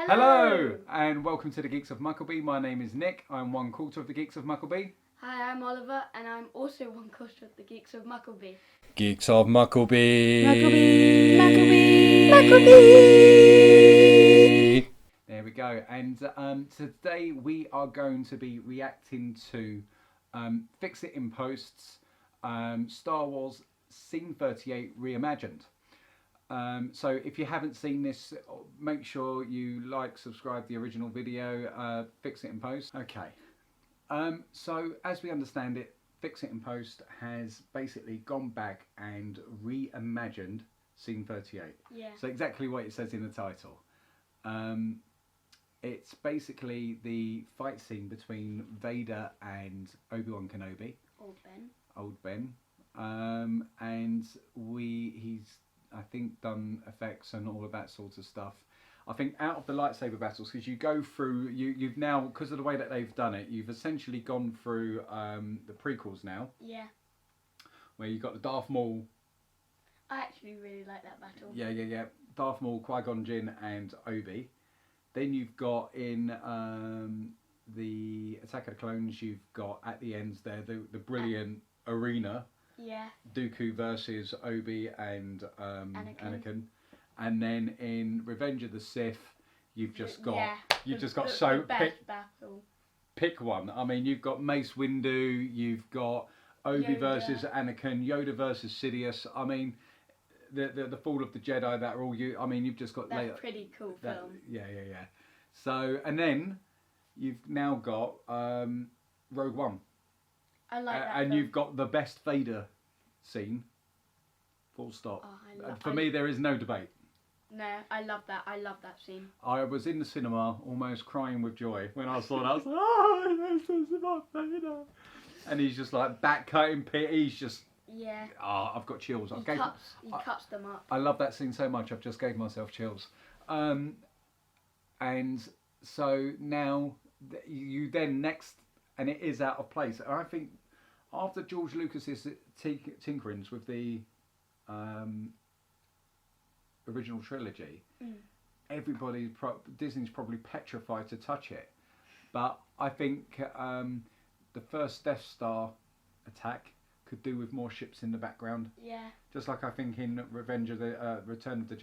Hello, and welcome to the Geeks of Mucklebee. My name is Nick. I'm one quarter of the Geeks of Mucklebee. Hi, I'm Oliver, and I'm also one quarter of the Geeks of Mucklebee. Geeks of Mucklebee. Mucklebee. Mucklebee. Mucklebee. There we go. And today we are going to be reacting to FXitinPost's Star Wars Scene 38 Reimagined. So if you haven't seen this, make sure you like, subscribe the original video, FXitinPost. Okay. So as we understand it, FXitinPost has basically gone back and reimagined Scene 38. Yeah. So exactly what it says in the title. It's basically the fight scene between Vader and Obi-Wan Kenobi. Old Ben. And he's I think done effects and all of that sort of stuff. I think out of the lightsaber battles, because you go through, you've now, because of the way that they've done it, you've essentially gone through the prequels now. Yeah. Where you've got the Darth Maul. I actually really like that battle. Yeah. Darth Maul, Qui-Gon Jinn and Obi. Then you've got in the Attack of the Clones, you've got at the ends there the brilliant arena. Yeah. Dooku versus Obi and Anakin. And then in Revenge of the Sith, you've just got battle. Pick one. I mean, you've got Mace Windu, you've got Obi Yoda versus Anakin, Yoda versus Sidious. I mean, the Fall of the Jedi. That are all you. I mean, you've just got. That's a pretty cool film. Yeah. So and then you've now got Rogue One. I like that. And you've got the best Vader scene. Full stop. For me, there is no debate. No, I love that. I love that scene. I was in the cinema almost crying with joy when I saw that. I was like, oh, this is about Vader. And he's just like back cutting pit. He's just. Yeah. I've got chills. He cuts them up. I love that scene so much. I've just gave myself chills. And so now you then next, and it is out of place. And I think after George Lucas's tinkerings with the original trilogy, Disney's probably petrified to touch it. But I think the first Death Star attack could do with more ships in the background. Yeah. Just like I think in Return of the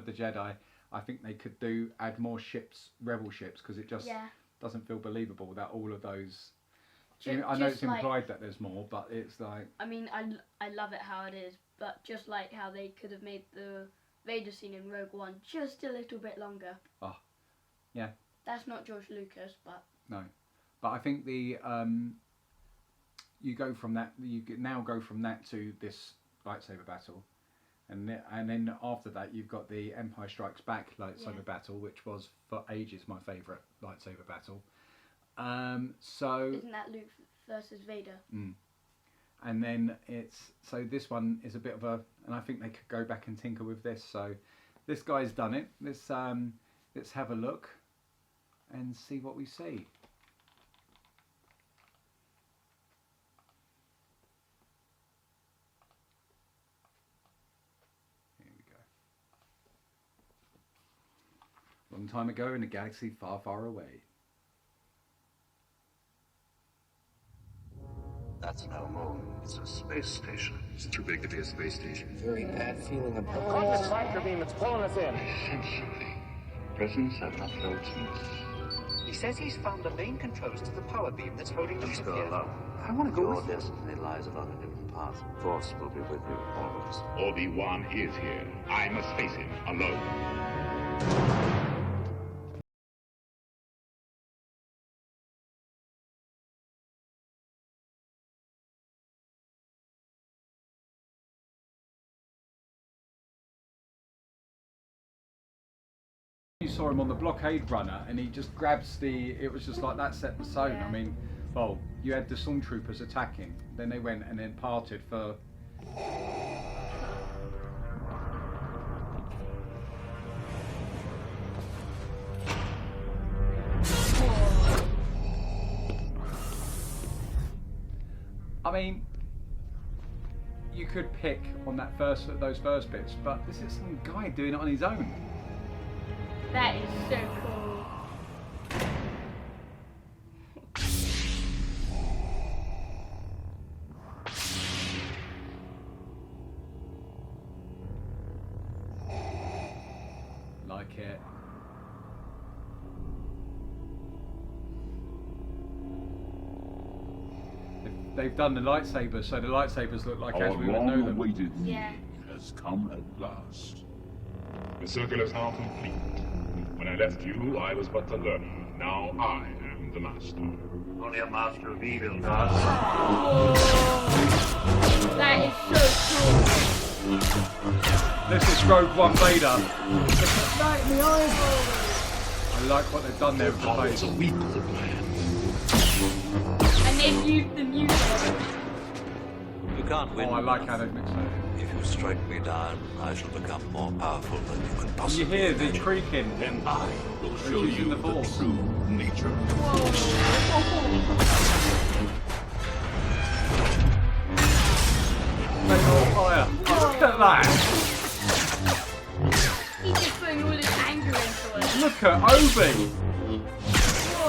Jedi, I think they could add more ships, rebel ships, because it just doesn't feel believable that all of those. I know it's implied that there's more, but it's like. I mean, I love it how it is, but just like how they could have made the Vader scene in Rogue One just a little bit longer. Oh, yeah. That's not George Lucas, but. No, but I think the you now go from that to this lightsaber battle, and then after that you've got the Empire Strikes Back lightsaber battle, which was for ages my favourite lightsaber battle. So isn't that Luke versus Vader? And then so this one is a bit of and I think they could go back and tinker with this. So this guy's done it. Let's have a look and see what we see. Long time ago in a galaxy far, far away. That's no moon. It's a space station. It's too big to be a space station. Very bad feeling about it. Cosmic microbeam that's pulling us in. I sense something. Presence I've not felt since. He says he's found the main controls to the power beam that's holding the Let's ship go here. alone. I want to go Your with you. destiny lies along a different path. The Force will be with you always. Obi-Wan is here. I must face him alone. You saw him on the blockade runner and he just grabs it was just like that set the zone. I mean, well, you had the stormtroopers attacking, then they went and then parted for. I mean, you could pick on those first bits, but this is some guy doing it on his own. That is so cool. Like it. They've done the lightsabers, so the lightsabers look like as Our we would know them. long-awaited Yeah. meal has come at last. The circle is now complete. When I left you, I was but the learner. Now I am the master. Only a master of evil, God. Whoa. That is so cool. This is Rogue One Vader. Light in the eyes. I like what they've done there with the face. And they've used the music. You can't win. Oh, I like how they've mixed that. If you strike me down, I shall become more powerful than you can You possibly hear the imagine. creaking. Then I will They're show using you the the Force. true nature. They're on fire. Look at that. He's just putting all his anger into it. Look at Obi.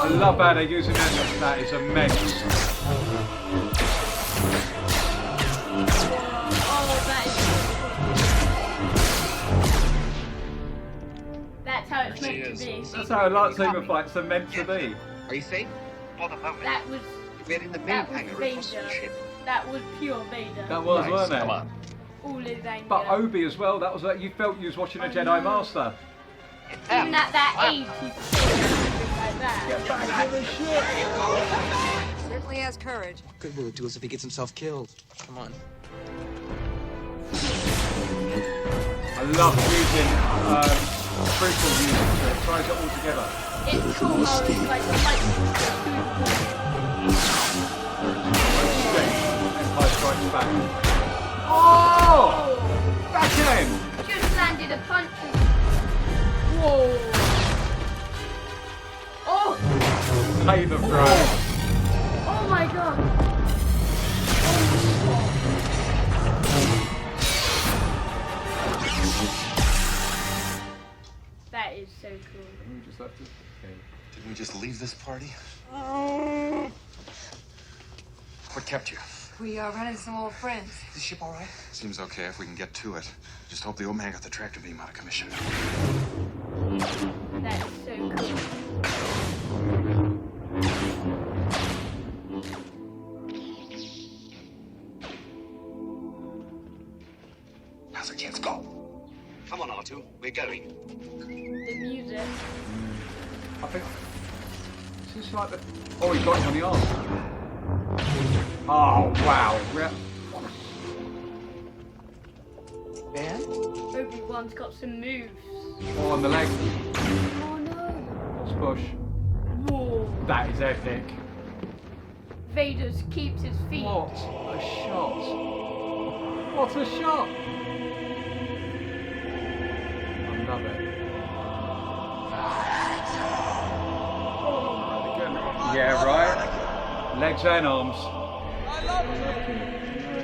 I love how they're using that. That is immense. Oh, that is so cool. That's how it's meant to be. That's how lightsaber fights are meant to be. Are you safe? For the moment. That was We're in the main that was hangar Vader. across the ship. That was pure Vader. That was, Nice, wasn't it? come on. All his anger. But Obi as well. That was like you felt you was watching a Jedi Master. Even at that age, he's still like that. Get back to the ship. Certainly has courage. Good will it do us if he gets himself killed? Come on. I love using prequel music so it ties it all together. It's cool how it's like the light. Empire Strikes Back. Oh! Backhand! Just landed a punch. Whoa! Oh! Pay the price. Oh my god! That is so cool. We just left it. Okay. Didn't we just leave this party? What kept you? We are running some old friends. Is the ship all right? Seems okay if we can get to it. Just hope the old man got the tractor beam out of commission. That is so cool. Now's our chance. Go. Come on, R2. We're going. The music. I think. Is this like the. Oh, he got him on the arm. Oh, wow. Ben? Obi-Wan's got some moves. Oh, on the leg. Oh no! Let's push. Whoa! That is epic. Vader keeps his feet. What a shot. What a shot. I love it. Yeah, right. Legs and arms. I love it.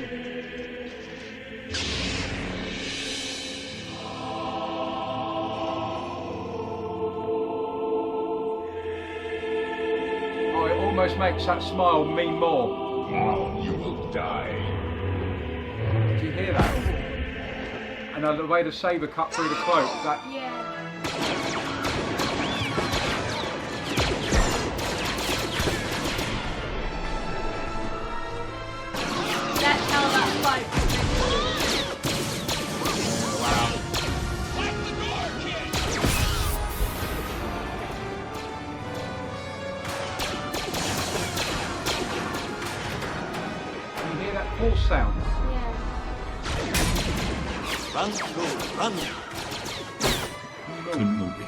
Oh, it almost makes that smile mean more. Now you will die. Did you hear that? And the way the saber cut through the cloak, that Yeah. That's how that fight. you hear that pulse sound. Yeah. Run, go, run. Kenobi.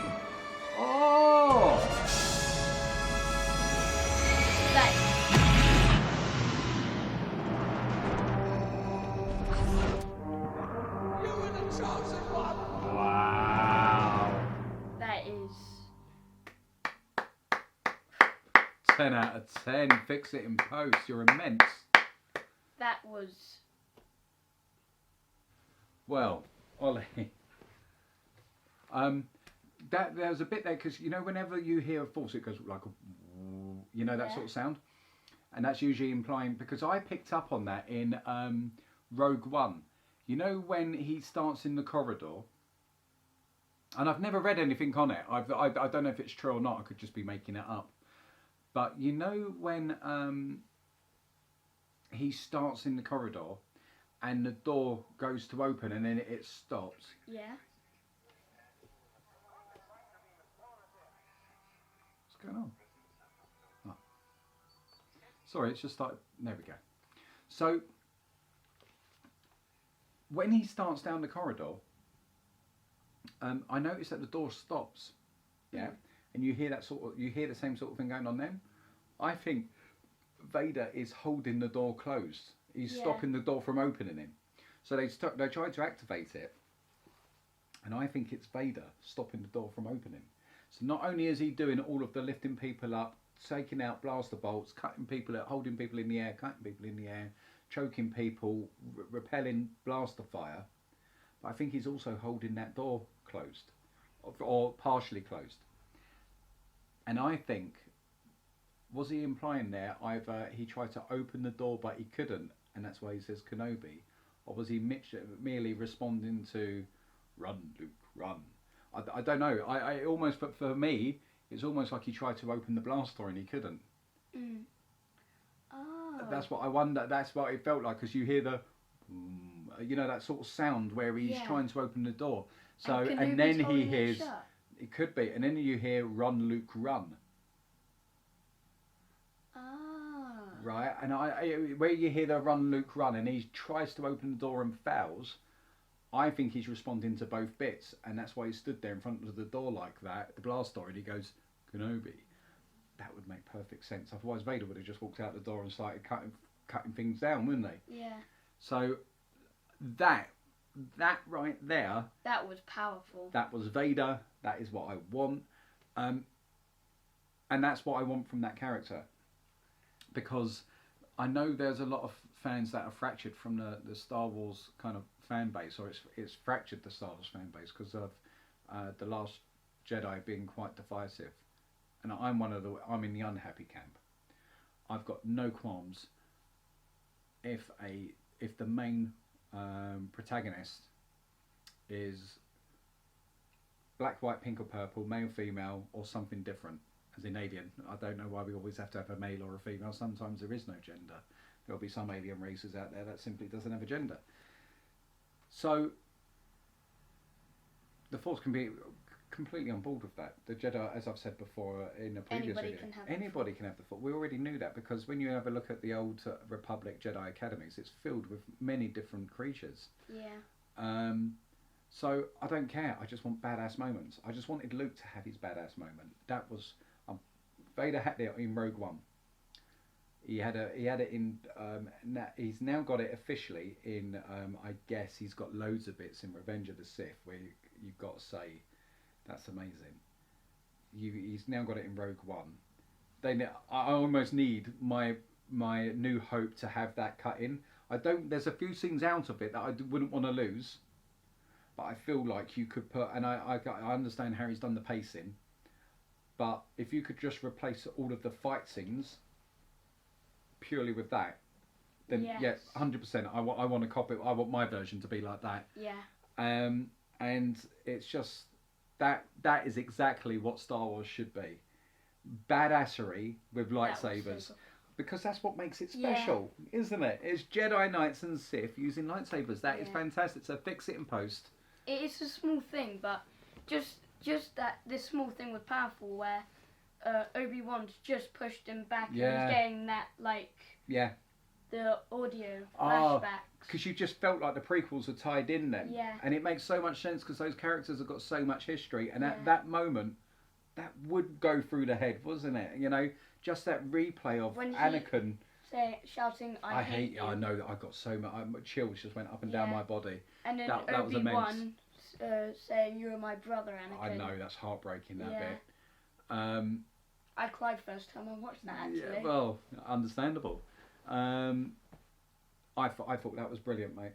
Oh! That. Wow. That is. 10 out of 10. Fix it in post. You're immense. That was. Well, Ollie. there was a bit there because whenever you hear a force, it goes like that sort of sound, and that's usually implying because I picked up on that in Rogue One. When he starts in the corridor, and I've never read anything on it. I don't know if it's true or not. I could just be making it up. But when he starts in the corridor, and the door goes to open, and then it stops. Yeah. What's going on? Oh. Sorry, it's just started. There we go. So when he starts down the corridor, I noticed that the door stops. Yeah, and you hear the same sort of thing going on then. I think Vader is holding the door closed. He's stopping the door from opening him. So they tried to activate it, and I think it's Vader stopping the door from opening. So not only is he doing all of the lifting people up, taking out blaster bolts, cutting people, holding people in the air, cutting people in the air, choking people, repelling blaster fire, but I think he's also holding that door closed, or partially closed. And I think, was he implying there either he tried to open the door but he couldn't, and that's why he says Kenobi, or was he merely responding to "Run, Luke, run"? I don't know. I almost, but for me, it's almost like he tried to open the blast door and he couldn't. Oh. That's what I wonder. That's what it felt like, because you hear the, that sort of sound where he's trying to open the door. So and then he hears. It could be, and then you hear "Run, Luke, run." Right, and where you hear the "Run, Luke, run," and he tries to open the door and fails, I think he's responding to both bits, and that's why he stood there in front of the door like that, the blast door, and he goes, "Kenobi." That would make perfect sense. Otherwise, Vader would have just walked out the door and started cutting things down, wouldn't they? Yeah. So that right there. That was powerful. That was Vader. That is what I want, and that's what I want from that character. Because I know there's a lot of fans that are fractured from the Star Wars kind of fan base, or it's fractured the Star Wars fan base because of The Last Jedi being quite divisive, and I'm in the unhappy camp. I've got no qualms if the main protagonist is black, white, pink or purple, male, female, or something different. As in alien. I don't know why we always have to have a male or a female. Sometimes there is no gender. There'll be some alien races out there that simply doesn't have a gender. So the Force can be completely on board with that. The Jedi, as I've said before in a previous video, anybody can have the Force. We already knew that, because when you have a look at the old Republic Jedi academies, it's filled with many different creatures. Yeah. So I don't care. I just want badass moments. I just wanted Luke to have his badass moment. That was Vader had it in Rogue One. He had it in. He's now got it officially in. I guess he's got loads of bits in Revenge of the Sith, where you've got to say, that's amazing. He's now got it in Rogue One. Then I almost need my New Hope to have that cut in. I don't. There's a few scenes out of it that I wouldn't want to lose. But I feel like you could put, and I understand how he's done the pacing. But if you could just replace all of the fight scenes purely with that, then yes, 100%. I want to copy. I want my version to be like that. Yeah. And it's just that is exactly what Star Wars should be. Badassery with lightsabers. So cool. Because that's what makes it special, isn't it? It's Jedi Knights and Sith using lightsabers. That is fantastic. So fix it in post. It's a small thing, but just that this small thing was powerful, where Obi-Wan's just pushed him back and he's getting that, the audio flashbacks. Because you just felt like the prequels are tied in then. Yeah. And it makes so much sense because those characters have got so much history, and at that moment, that would go through the head, wasn't it? You know, just that replay of when Anakin shouting, I hate you. I know that I got so much chills just went up and down my body. And then Obi-Wan saying, "You are my brother, Anakin." I know, that's heartbreaking, that bit. I cried first time I watched that, actually. Yeah, well, understandable. I thought that was brilliant, mate.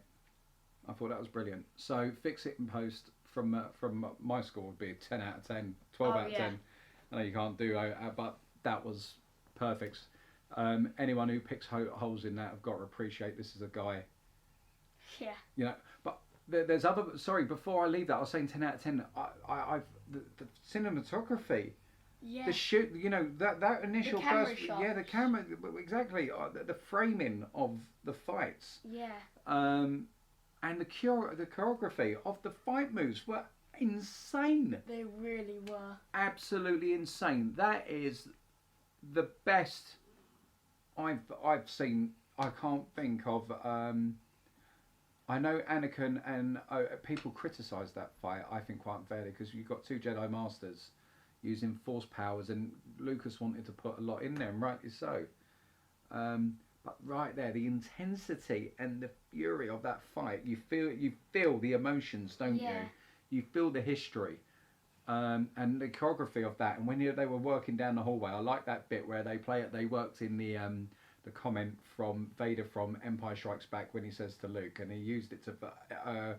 I thought that was brilliant. So fix it in post from my score would be a 10 out of 10, 12 out of 10. I know you can't do, but that was perfect. Anyone who picks holes in that have got to appreciate this is a guy. Yeah. You know, but there's other. Sorry, before I leave that, I was saying 10 out of 10. I've the cinematography. Yeah. The shoot, you know, that initial first, shots. the camera, exactly. The framing of the fights. Yeah. And the choreography of the fight moves were insane. They really were. Absolutely insane. That is the best I've seen. I can't think of. I know Anakin and people criticise that fight. I think quite unfairly because you've got two Jedi Masters using Force powers, and Lucas wanted to put a lot in there, and rightly so. But right there, the intensity and the fury of that fight, you feel the emotions, don't you? You feel the history, and the choreography of that. And when they were working down the hallway, I like that bit where they worked in the comment from Vader from Empire Strikes Back when he says to Luke, and he used it to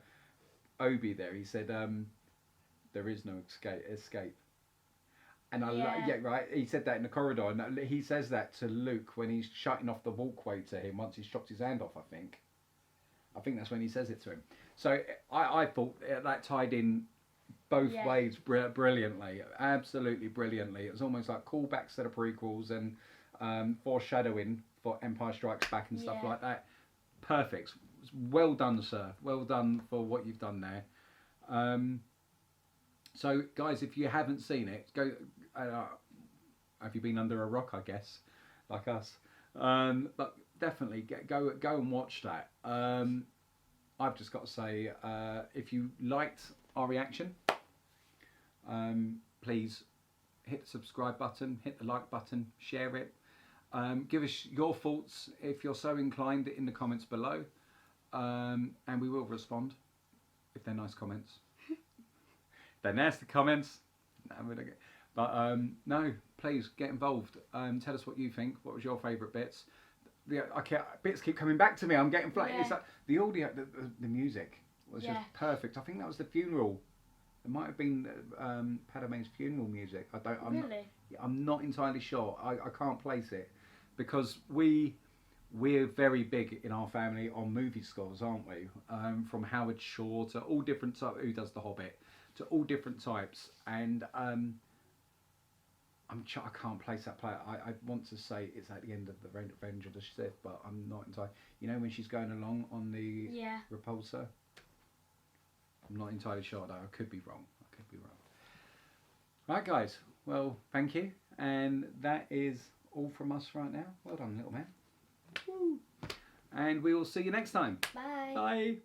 Obi there. He said, "There is no escape." And right. He said that in the corridor, and he says that to Luke when he's shutting off the walkway to him once he's chopped his hand off. I think that's when he says it to him. So I thought that tied in both ways brilliantly, absolutely brilliantly. It was almost like callbacks to the prequels and foreshadowing for Empire Strikes Back and stuff like that. Perfect. Well done, sir. Well done for what you've done there. So, guys, if you haven't seen it, go. Have you been under a rock? I guess, like us. But definitely go and watch that. I've just got to say, if you liked our reaction, please hit the subscribe button, hit the like button, share it. Give us your thoughts if you're so inclined in the comments below, and we will respond if they're nice comments. They're nasty comments. But no, please get involved. Tell us what you think. What was your favourite bits? Bits keep coming back to me. I'm getting flat. It's like the audio, the music was just perfect. I think that was the funeral. It might have been Padme's funeral music. I'm not entirely sure. I can't place it because we're very big in our family on movie scores, aren't we? From Howard Shore to all different types. Who does The Hobbit? To all different types, and I can't place that play. I want to say it's at the end of the Revenge of the Sith, but I'm not entirely. You know when she's going along on the repulsor. I'm not entirely sure though. I could be wrong. Right, guys. Well, thank you, and that is all from us right now. Well done, little man. Woo. And we will see you next time. Bye. Bye.